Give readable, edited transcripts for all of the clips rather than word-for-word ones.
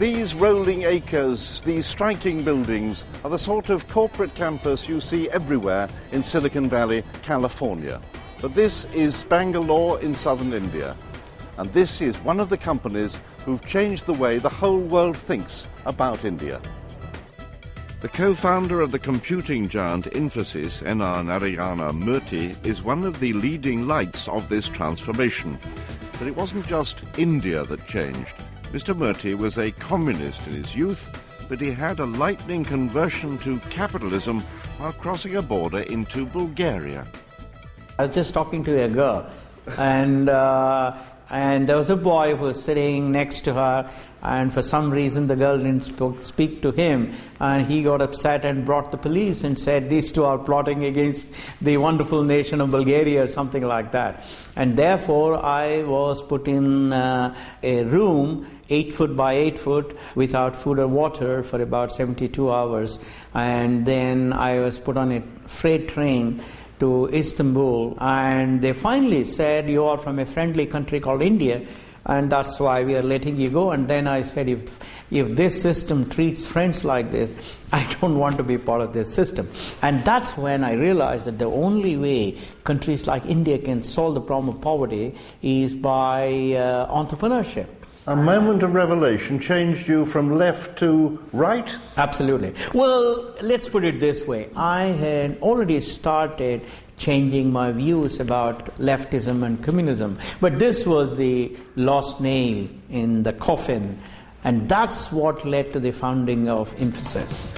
These rolling acres, these striking buildings, are the sort of corporate campus you see everywhere in Silicon Valley, California. But this is Bangalore in southern India. And this is one of the companies who've changed the way the whole world thinks about India. The co-founder of the computing giant Infosys, Narayana Murthy, is one of the leading lights of this transformation. But it wasn't just India that changed. Mr. Murthy was a communist in his youth, but he had a lightning conversion to capitalism while crossing a border into Bulgaria. I was just talking to a girl, and there was a boy who was sitting next to her, and for some reason the girl didn't speak to him, and he got upset and brought the police and said, these two are plotting against the wonderful nation of Bulgaria, or something like that. And therefore I was put in a room 8 foot by 8 foot without food or water for about 72 hours. And then I was put on a freight train to Istanbul, and they finally said, you are from a friendly country called India, and that's why we are letting you go. And then I said, if this system treats friends like this, I don't want to be part of this system. And that's when I realized that the only way countries like India can solve the problem of poverty is by entrepreneurship. A moment of revelation changed you from left to right? Absolutely. Well, let's put it this way. I had already started changing my views about leftism and communism. But this was the last nail in the coffin. And that's what led to the founding of Infosys.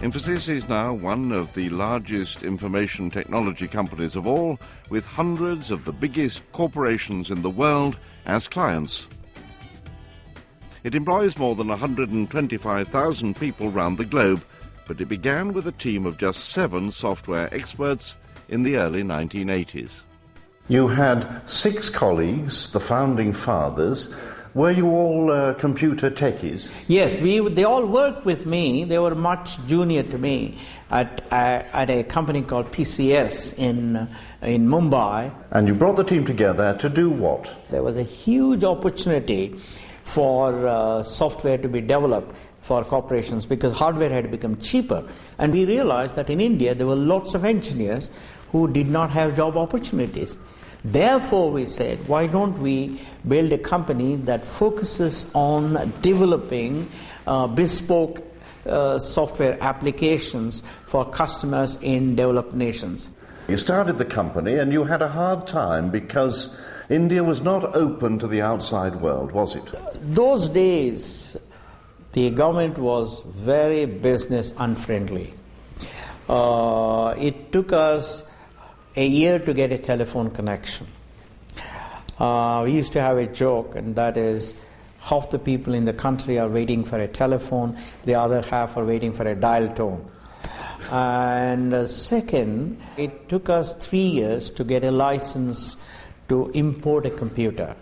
Infosys is now one of the largest information technology companies of all, with hundreds of the biggest corporations in the world as clients. It employs more than 125,000 people round the globe, but it began with a team of just 7 software experts in the early 1980s. You had 6 colleagues, the founding fathers. Were you all computer techies? Yes, they all worked with me. They were much junior to me at a company called PCS in Mumbai. And you brought the team together to do what? There was a huge opportunity for software to be developed for corporations because hardware had become cheaper. And we realized that in India there were lots of engineers who did not have job opportunities. Therefore, we said, why don't we build a company that focuses on developing bespoke software applications for customers in developed nations. You started the company and you had a hard time because India was not open to the outside world, was it? Those days, the government was very business unfriendly. It took us a year to get a telephone connection. We used to have a joke, and that is, half the people in the country are waiting for a telephone, the other half are waiting for a dial tone. And second, it took us 3 years to get a license to import a computer.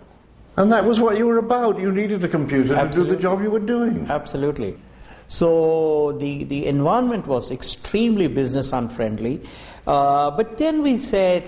And that was what you were about. You needed a computer to do the job you were doing. Absolutely. So the environment was extremely business unfriendly. But then we said,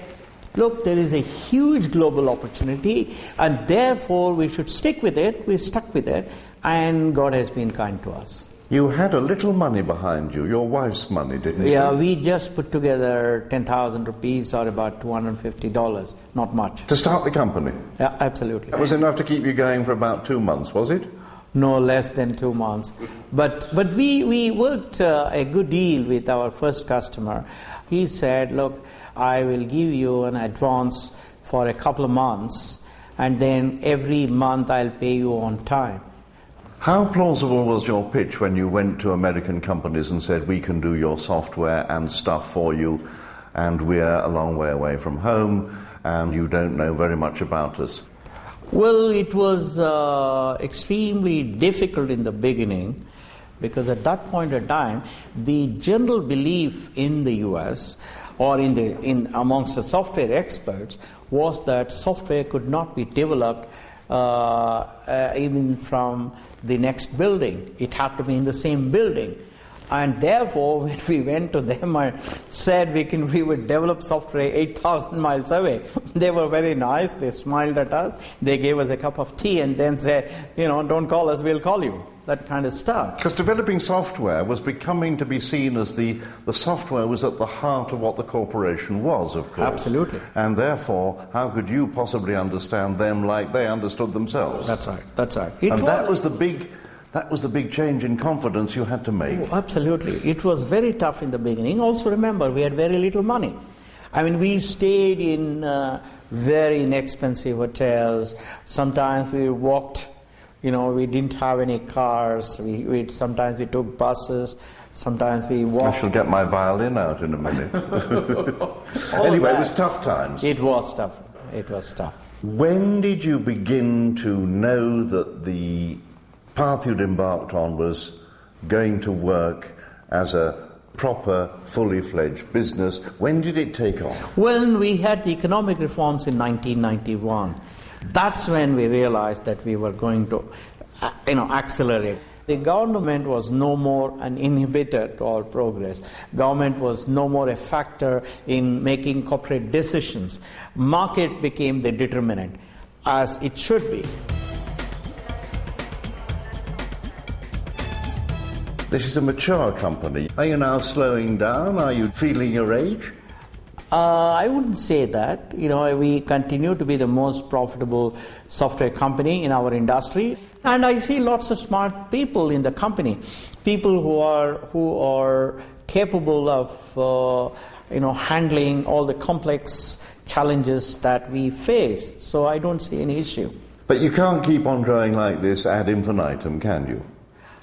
look, there is a huge global opportunity, and therefore we should stick with it. We stuck with it, and God has been kind to us. You had a little money behind you, your wife's money, didn't you? Yeah, we just put together 10,000 rupees, or about $250, not much. To start the company? Yeah, absolutely. That was enough to keep you going for about 2 months, was it? No less than 2 months. But we worked a good deal with our first customer. He said, look, I will give you an advance for a couple of months, and then every month I'll pay you on time. How plausible was your pitch when you went to American companies and said, we can do your software and stuff for you, and we're a long way away from home, and you don't know very much about us? Well, it was extremely difficult in the beginning, because at that point in time, the general belief in the US or amongst the software experts was that software could not be developed even from the next building. It had to be in the same building. And therefore, when we went to them and said we would develop software 8,000 miles away, they were very nice. They smiled at us. They gave us a cup of tea and then said, don't call us, we'll call you. That kind of stuff. Because developing software was becoming to be seen as the software was at the heart of what the corporation was, of course. Absolutely. And therefore, how could you possibly understand them like they understood themselves? That's right. That was the big change in confidence you had to make. Oh, absolutely. It was very tough in the beginning. Also remember, we had very little money. I mean, we stayed in very inexpensive hotels. Sometimes we walked. We didn't have any cars. Sometimes we took buses. Sometimes we walked. I shall get my violin out in a minute. Anyway, it was tough times. It was tough. When did you begin to know that the path you'd embarked on was going to work as a proper, fully fledged business? When did it take off? When we had the economic reforms in 1991. That's when we realized that we were going to, accelerate. The government was no more an inhibitor to our progress. Government was no more a factor in making corporate decisions. Market became the determinant, as it should be. This is a mature company. Are you now slowing down? Are you feeling your age? I wouldn't say that. We continue to be the most profitable software company in our industry, and I see lots of smart people in the company, people who are capable of handling all the complex challenges that we face. So I don't see any issue. But you can't keep on growing like this ad infinitum, can you?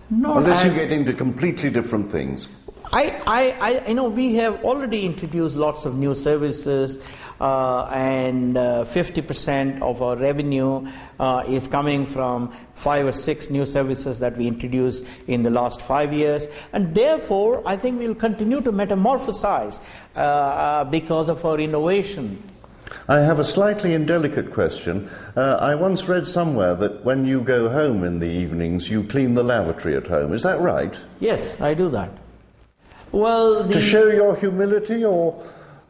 No, unless you get into completely different things. We have already introduced lots of new services, and 50% of our revenue is coming from 5 or 6 new services that we introduced in the last 5 years, and therefore I think we'll continue to metamorphosize because of our innovation. I have a slightly indelicate question. I once read somewhere that when you go home in the evenings, you clean the lavatory at home. Is that right? Yes, I do that. Well, to show your humility, or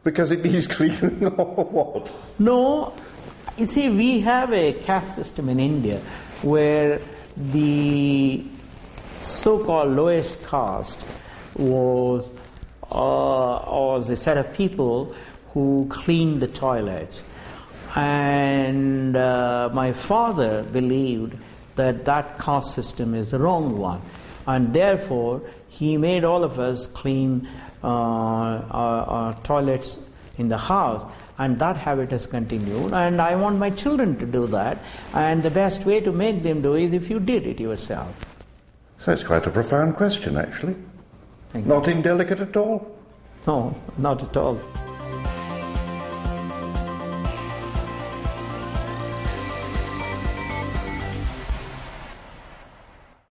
because it needs cleaning, or what? No. You see, we have a caste system in India where the so-called lowest caste was a set of people who cleaned the toilets. And my father believed that caste system is the wrong one. And therefore, he made all of us clean our toilets in the house. And that habit has continued. And I want my children to do that. And the best way to make them do it is if you did it yourself. So it's quite a profound question, actually. Thank you. Not indelicate at all? No, not at all.